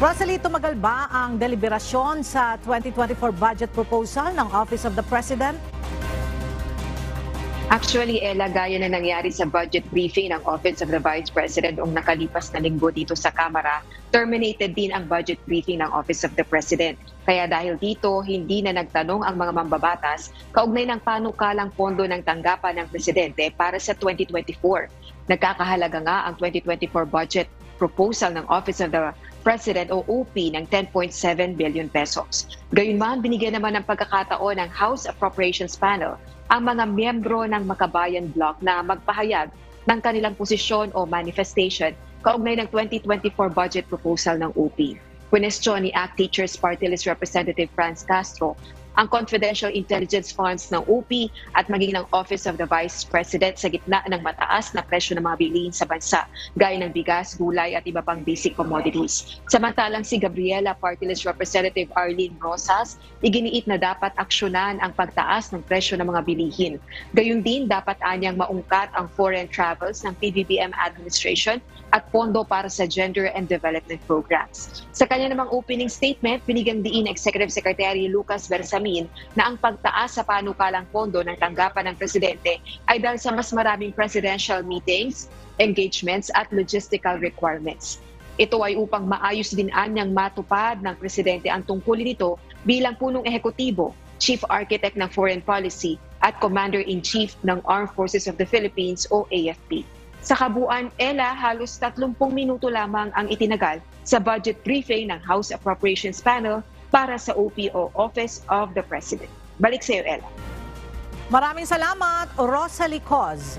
Rosalie, tumagal ba ang deliberasyon sa 2024 budget proposal ng Office of the President? Actually, Ella, gaya na nangyari sa budget briefing ng Office of the Vice President noong nakalipas na linggo dito sa Kamara, terminated din ang budget briefing ng Office of the President. Kaya dahil dito, hindi na nagtanong ang mga mambabatas kaugnay ng panukalang pondo ng tanggapan ng Presidente para sa 2024. Nagkakahalaga nga ang 2024 budget proposal ng Office of the President o OP ng 10.7 billion pesos. Gayunman, binigyan naman ng pagkakataon ng House Appropriations Panel ang mga miyembro ng Makabayan Bloc na magpahayag ng kanilang posisyon o manifestation kaugnay ng 2024 budget proposal ng OP. Kwinestyon ni ACT Teachers Party List Representative Franz Castro ang confidential intelligence funds ng OP at maging ng Office of the Vice President sa gitna ng mataas na presyo ng mga bilihin sa bansa, gaya ng bigas, gulay at iba pang basic commodities. Samantalang si Gabriela Party List Representative Arlene Rosas, iginiit na dapat aksyonan ang pagtaas ng presyo ng mga bilihin. Gayun din, dapat anyang maungkat ang foreign travels ng PBBM administration at pondo para sa gender and development programs. Sa kanya namang opening statement, binigyang diin Executive Secretary Lucas Bersamin na ang pagtaas sa panukalang pondo ng tanggapan ng Presidente ay dahil sa mas maraming presidential meetings, engagements at logistical requirements. Ito ay upang maayos din anyang matupad ng Presidente ang tungkulin nito bilang punong ehekutibo, Chief Architect ng Foreign Policy at Commander-in-Chief ng Armed Forces of the Philippines o AFP. Sa kabuuan, Ella, halos 30 minuto lamang ang itinagal sa budget briefing ng House Appropriations Panel para sa OPO, Office of the President. Balik sa iyo, Ella. Maraming salamat, Rosalie Coz.